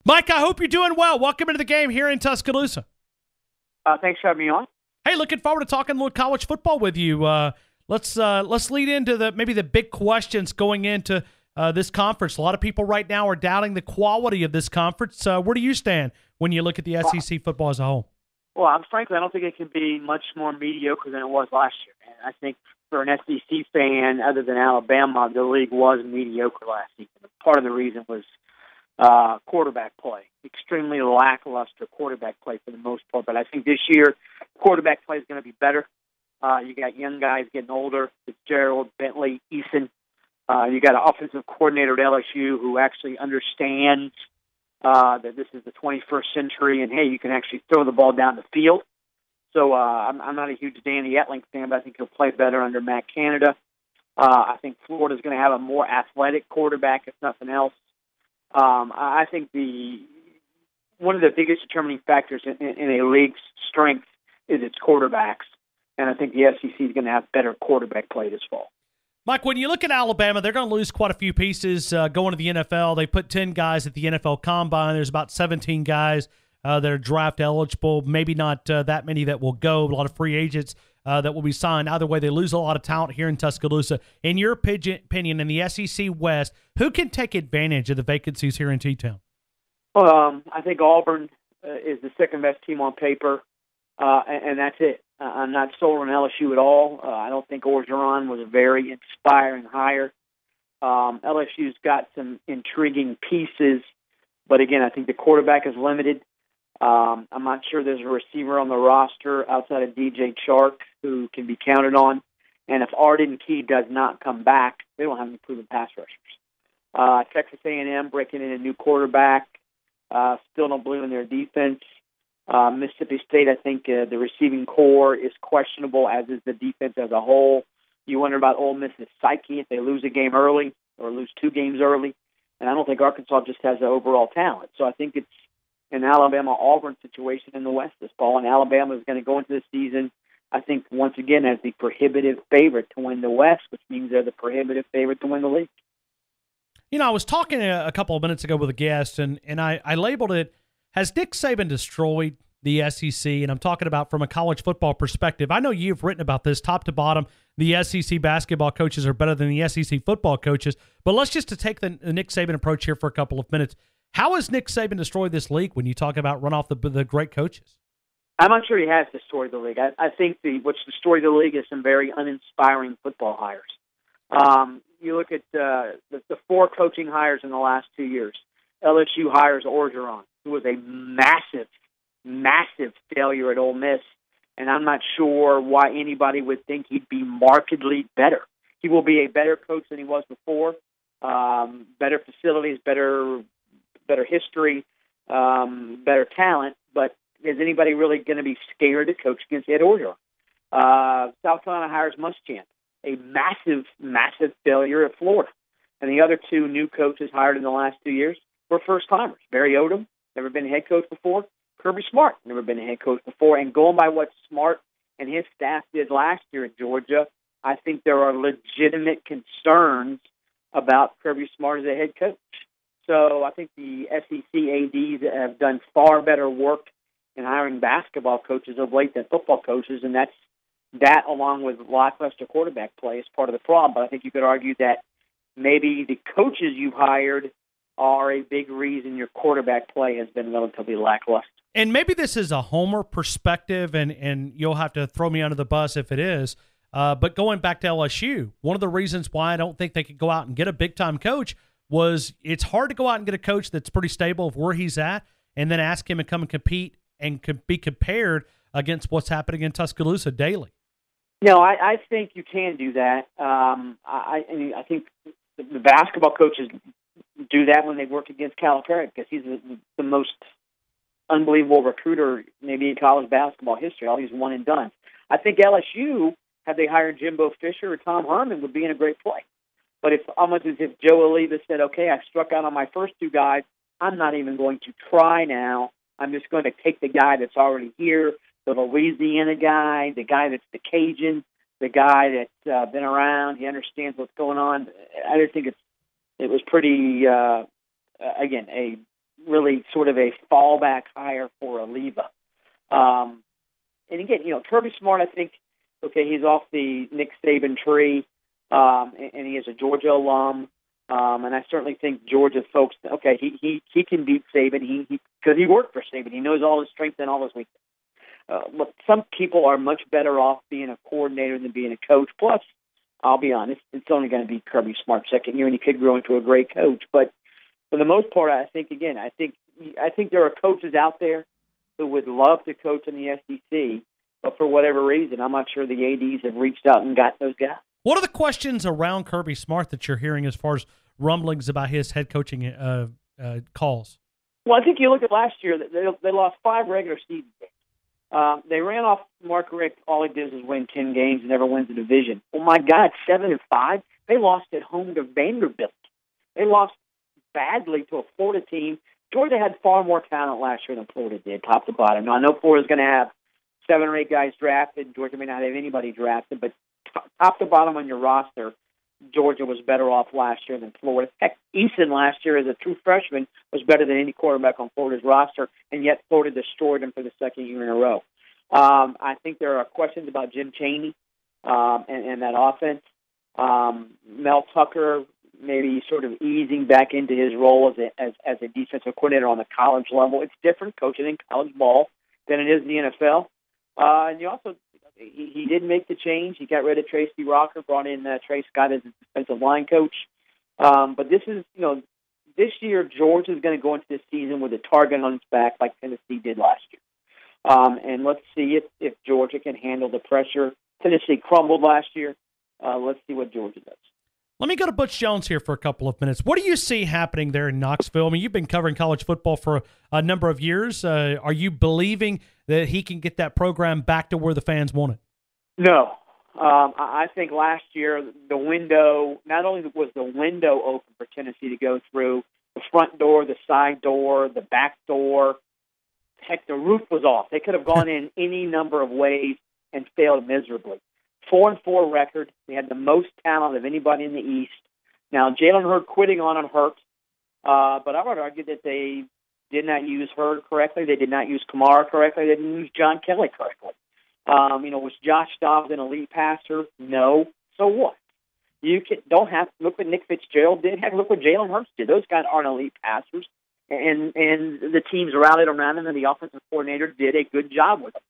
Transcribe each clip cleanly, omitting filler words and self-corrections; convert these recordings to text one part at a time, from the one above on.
Mike, I hope you're doing well. Welcome into the game here in Tuscaloosa. Thanks for having me on. Hey, looking forward to talking a little college football with you. Let's lead into maybe the big questions going into this conference. A lot of people right now are doubting the quality of this conference. Where do you stand when you look at the SEC football as a whole? Well, frankly, I don't think it can be much more mediocre than it was last year. And I think for an SEC fan, other than Alabama, the league was mediocre last season. Part of the reason was quarterback play. Extremely lackluster quarterback play for the most part. But I think this year, quarterback play is going to be better. You got young guys getting older, Fitzgerald, Bentley, Eason. You got an offensive coordinator at LSU who actually understands that this is the 21st century, and, hey, you can actually throw the ball down the field. So I'm not a huge Danny Etling fan, but I think he'll play better under Matt Canada. I think Florida's going to have a more athletic quarterback, if nothing else. I think one of the biggest determining factors in a league's strength is its quarterbacks, and I think the SEC is going to have better quarterback play this fall. Mike, when you look at Alabama, they're going to lose quite a few pieces going to the NFL. They put 10 guys at the NFL Combine. There's about 17 guys that are draft eligible, maybe not that many that will go, a lot of free agents that will be signed. Either way, they lose a lot of talent here in Tuscaloosa. In your opinion, in the SEC West, who can take advantage of the vacancies here in T-Town? I think Auburn is the second-best team on paper, and that's it. I'm not sold on LSU at all. I don't think Orgeron was a very inspiring hire. LSU's got some intriguing pieces, but again, I think the quarterback is limited. I'm not sure there's a receiver on the roster outside of DJ Chark who can be counted on. And if Arden Key does not come back, they don't have any proven pass rushers. Texas A&M breaking in a new quarterback. Still don't believe in their defense. Mississippi State, I think the receiving core is questionable, as is the defense as a whole. You wonder about Ole Miss's psyche if they lose a game early or lose 2 games early. And I don't think Arkansas just has the overall talent. So I think it's an Alabama-Auburn situation in the West this fall, and Alabama is going to go into the season, I think, once again, as the prohibitive favorite to win the West, which means they're the prohibitive favorite to win the league. You know, I was talking a couple of minutes ago with a guest, and I labeled it, has Nick Saban destroyed the SEC? And I'm talking about from a college football perspective. I know you've written about this top to bottom. The SEC basketball coaches are better than the SEC football coaches. But let's just take the Nick Saban approach here for a couple of minutes. How has Nick Saban destroyed this league when you talk about run off the great coaches? I'm not sure he has destroyed the league. I think what's destroyed the league is some very uninspiring football hires. You look at the 4 coaching hires in the last 2 years. LSU hires Orgeron, who was a massive, massive failure at Ole Miss, and I'm not sure why anybody would think he'd be markedly better. He will be a better coach than he was before. Better facilities, better history, better talent, but is anybody really going to be scared to coach against Ed Orgeron? South Carolina hires Muschamp, a massive, massive failure at Florida. And the other 2 new coaches hired in the last 2 years were first-timers. Barry Odom, never been a head coach before. Kirby Smart, never been a head coach before. And going by what Smart and his staff did last year at Georgia, I think there are legitimate concerns about Kirby Smart as a head coach. So I think the SEC ADs have done far better work in hiring basketball coaches of late than football coaches, and that along with lackluster quarterback play is part of the problem. But I think you could argue that maybe the coaches you've hired are a big reason your quarterback play has been relatively lackluster. And maybe this is a homer perspective, and you'll have to throw me under the bus if it is, but going back to LSU, one of the reasons why I don't think they could go out and get a big-time coach was it's hard to go out and get a coach that's pretty stable of where he's at and then ask him to come and compete and be compared against what's happening in Tuscaloosa daily. No, I think you can do that. I think the basketball coaches do that when they work against Calipari because he's the most unbelievable recruiter maybe in college basketball history. All these one and done. I think LSU, had they hired Jimbo Fisher or Tom Herman, would be in a great place. But it's almost as if Joe Oliva said, okay, I struck out on my first 2 guys. I'm not even going to try now. I'm just going to take the guy that's already here, the Louisiana guy, the guy that's the Cajun, the guy that's been around. He understands what's going on. I just think it was pretty, again, a really sort of a fallback hire for Oliva. And again, Kirby Smart, I think, okay, he's off the Nick Saban tree, and he is a Georgia alum. And I certainly think Georgia folks, okay, he can beat Saban. Because he worked for Saban. He knows all his strengths and all his weaknesses. But some people are much better off being a coordinator than being a coach. Plus, I'll be honest, it's only going to be Kirby Smart's second year, and he could grow into a great coach. But for the most part, I think there are coaches out there who would love to coach in the SEC, but for whatever reason, I'm not sure the ADs have reached out and got those guys. What are the questions around Kirby Smart that you're hearing as far as rumblings about his head coaching calls? Well, I think you look at last year, they lost 5 regular season games. They ran off Mark Richt. All he did was win 10 games and never wins a division. Oh, my God, 7-5. They lost at home to Vanderbilt. They lost badly to a Florida team. Georgia had far more talent last year than Florida did, top to bottom. Now, I know Florida's going to have 7 or 8 guys drafted. Georgia may not have anybody drafted, but top to bottom on your roster, Georgia was better off last year than Florida. Heck, Eason last year as a true freshman was better than any quarterback on Florida's roster, and yet Florida destroyed him for the second year in a row. I think there are questions about Jim Chaney and that offense. Mel Tucker maybe sort of easing back into his role as a defensive coordinator on the college level. It's different coaching in college ball than it is in the NFL. And you also, he did make the change. He got rid of Tracy Rocker, brought in Trey Scott as a defensive line coach. But this is, this year Georgia's going to go into this season with a target on its back like Tennessee did last year. And let's see if Georgia can handle the pressure. Tennessee crumbled last year. Let's see what Georgia does. Let me go to Butch Jones here for a couple of minutes. What do you see happening there in Knoxville? I mean, you've been covering college football for a number of years. Are you believing that he can get that program back to where the fans want it? No. I think last year the window, not only was the window open for Tennessee to go through, the front door, the side door, the back door, heck, the roof was off. They could have gone in any number of ways and failed miserably. 4-4 record. They had the most talent of anybody in the East. Now, Jalen Hurd quitting on him hurt, but I would argue that they did not use Hurd correctly. They did not use Kamara correctly. They didn't use John Kelly correctly. Was Josh Dobbs an elite passer? No. So what? Don't have to look what Nick Fitzgerald did. Heck, look what Jalen Hurts did. Those guys aren't elite passers, and the teams rallied around him, and the offensive coordinator did a good job with them.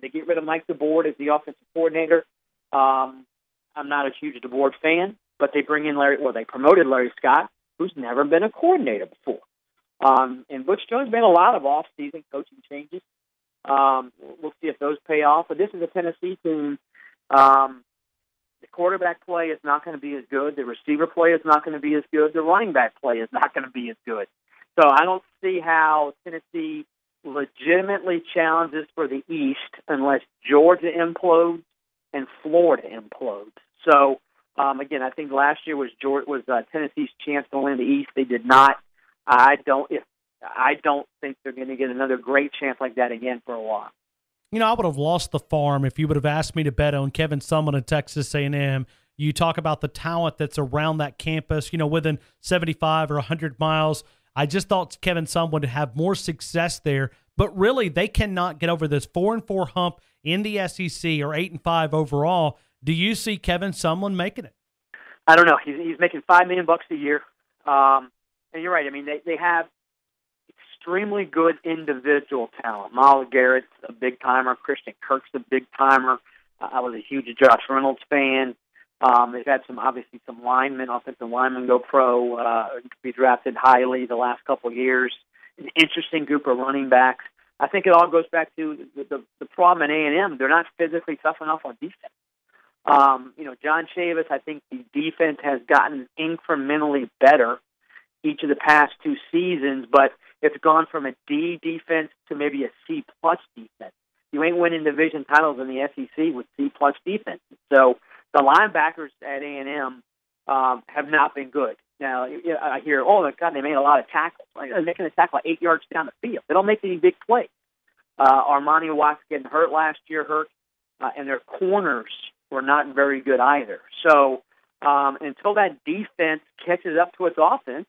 They get rid of Mike DeBoer as the offensive coordinator. I'm not a huge DeBoer fan, but they bring in they promoted Larry Scott, who's never been a coordinator before. And Butch Jones made a lot of off-season coaching changes. We'll see if those pay off. But this is a Tennessee team. The quarterback play is not going to be as good. The receiver play is not going to be as good. The running back play is not going to be as good. So I don't see how Tennessee legitimately challenges for the East unless Georgia implodes and Florida implodes. So, again, I think last year was Tennessee's chance to win the East. They did not. I don't think they're going to get another great chance like that again for a while. I would have lost the farm if you would have asked me to bet on Kevin Sumlin at Texas A&M. You talk about the talent that's around that campus, within 75 or 100 miles. I just thought Kevin Sumlin would have more success there, but really they cannot get over this 4-4 hump in the SEC or 8-5 overall. Do you see Kevin Sumlin making it? I don't know. He's making $5 million a year, and you're right. I mean, they have extremely good individual talent. Myles Garrett's a big timer. Christian Kirk's a big timer. I was a huge Josh Reynolds fan. They've had some offensive linemen go pro, be drafted highly the last couple of years. An interesting group of running backs. I think it all goes back to the problem in A&M. They're not physically tough enough on defense. John Chavis, I think the defense has gotten incrementally better each of the past 2 seasons, but it's gone from a D defense to maybe a C+ defense. You ain't winning division titles in the SEC with C+ defense. So the linebackers at A&M have not been good. Now, I hear, oh, my God, they made a lot of tackles. They're making a tackle 8 yards down the field. They don't make any big plays. Armani Watts getting hurt last year, and their corners were not very good either. So until that defense catches up to its offense,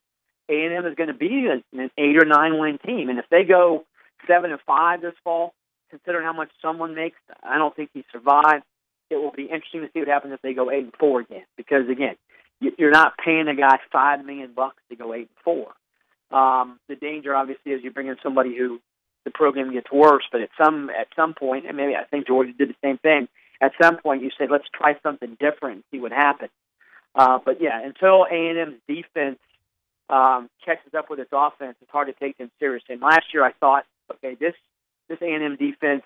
A&M is going to be an 8 or 9 win team, and if they go 7-5 this fall, considering how much someone makes, I don't think he survives. It will be interesting to see what happens if they go 8-4 again, because again, you're not paying a guy $5 million to go 8-4. The danger, obviously, is you bring in somebody who the program gets worse, but at some point, and maybe I think Georgia did the same thing. At some point, you say, let's try something different and see what happens. But yeah, until A&M's defense catches up with its offense, it's hard to take them seriously. And last year, I thought, okay, this A&M defense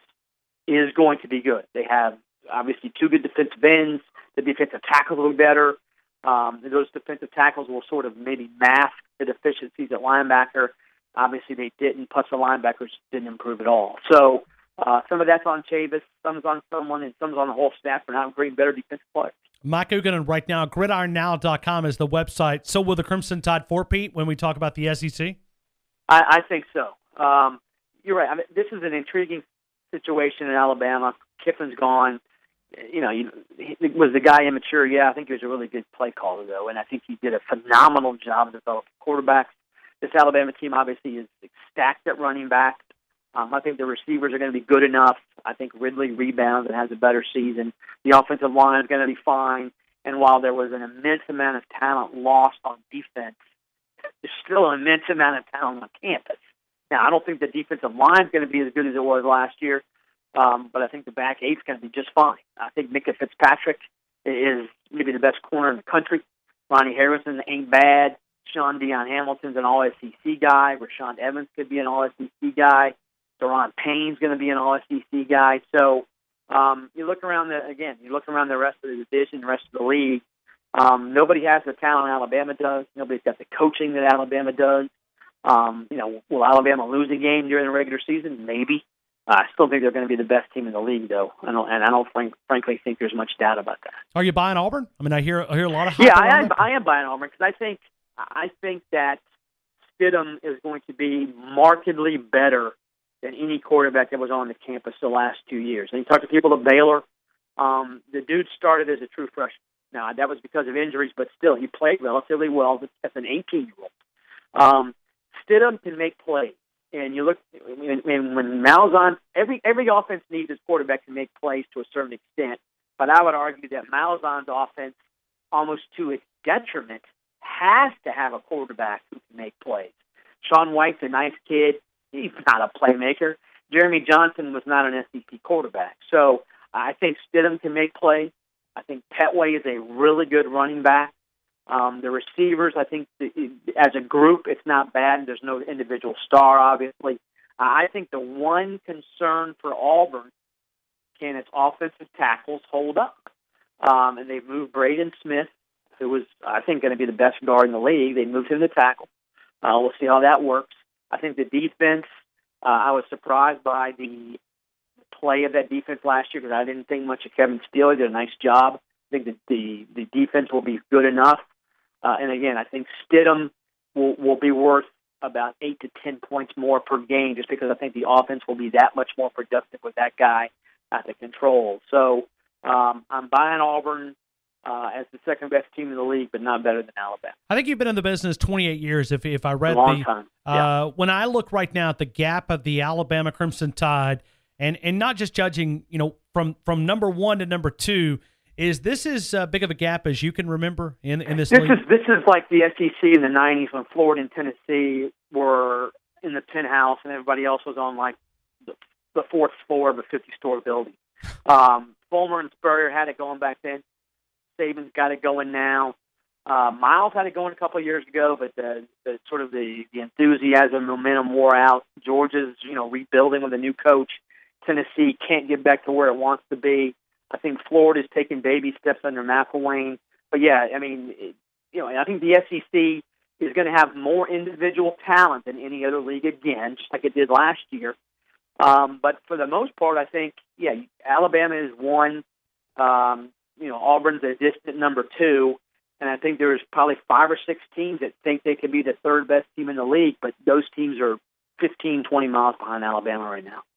is going to be good. They have obviously 2 good defensive ends. The defensive tackles will be better. Those defensive tackles will sort of maybe mask the deficiencies at linebacker. Obviously, they didn't. Plus, the linebackers didn't improve at all. So some of that's on Chavis, some's on someone, and some's on the whole staff for not creating better defensive players. Mike Huguenin right now, gridironnow.com is the website. So will the Crimson Tide four-peat when we talk about the SEC? I think so. You're right. I mean, this is an intriguing situation in Alabama. Kiffin's gone. Was the guy immature? Yeah, I think he was a really good play caller, though, and I think he did a phenomenal job of developing quarterbacks. This Alabama team obviously is stacked at running back. I think the receivers are going to be good enough. I think Ridley rebounds and has a better season. The offensive line is going to be fine. And while there was an immense amount of talent lost on defense, there's still an immense amount of talent on campus. Now, I don't think the defensive line is going to be as good as it was last year, but I think the back eight's going to be just fine. I think Micah Fitzpatrick is maybe the best corner in the country. Ronnie Harrison ain't bad. Sean Deion Hamilton's an All-SEC guy. Rashawn Evans could be an All-SEC guy. Deron Payne's going to be an All-SEC guy. So you look around the rest of the division, the rest of the league. Nobody has the talent Alabama does. Nobody's got the coaching that Alabama does. Will Alabama lose a game during the regular season? Maybe. I still think they're going to be the best team in the league, though, and I don't frankly think there's much doubt about that. Are you buying Auburn? I mean, I hear a lot of hype. Yeah, I am buying Auburn because I think that Stidham is going to be markedly better than any quarterback that was on the campus the last 2 years. And you talk to people at Baylor, the dude started as a true freshman. Now, that was because of injuries, but still, he played relatively well as an 18-year-old. Stidham can make plays. And you look when Malzahn, every offense needs its quarterback to make plays to a certain extent. But I would argue that Malzahn's offense, almost to its detriment, has to have a quarterback who can make plays. Sean White's a nice kid. He's not a playmaker. Jeremy Johnson was not an SEC quarterback. So I think Stidham can make plays. I think Petway is a really good running back. The receivers, I think, as a group, it's not bad. There's no individual star, obviously. I think the one concern for Auburn, can its offensive tackles hold up? And they've moved Braden Smith, who was, I think, going to be the best guard in the league. They moved him to tackle. We'll see how that works. I think the defense, I was surprised by the play of that defense last year because I didn't think much of Kevin Steele. He did a nice job. I think that the defense will be good enough. And again, I think Stidham will be worth about 8 to 10 points more per game just because I think the offense will be that much more productive with that guy at the control. So I'm buying Auburn as the second best team in the league, but not better than Alabama. I think you've been in the business 28 years. If I read a long time. Yeah. When I look right now at the gap of the Alabama Crimson Tide, and not just judging, from number 1 to number 2. Is this as big of a gap as you can remember in this league? This is like the SEC in the 90s when Florida and Tennessee were in the penthouse and everybody else was on like the fourth floor of a 50-story building. Fulmer and Spurrier had it going back then. Saban's got it going now. Miles had it going a couple of years ago, but the enthusiasm, momentum wore out. Georgia's rebuilding with a new coach. Tennessee can't get back to where it wants to be. I think Florida's taking baby steps under McElwain. But, yeah, I mean, I think the SEC is going to have more individual talent than any other league again, just like it did last year. But for the most part, I think, Alabama is 1. Auburn's a distant number 2. And I think there's probably 5 or 6 teams that think they could be the third best team in the league, but those teams are 15, 20 miles behind Alabama right now.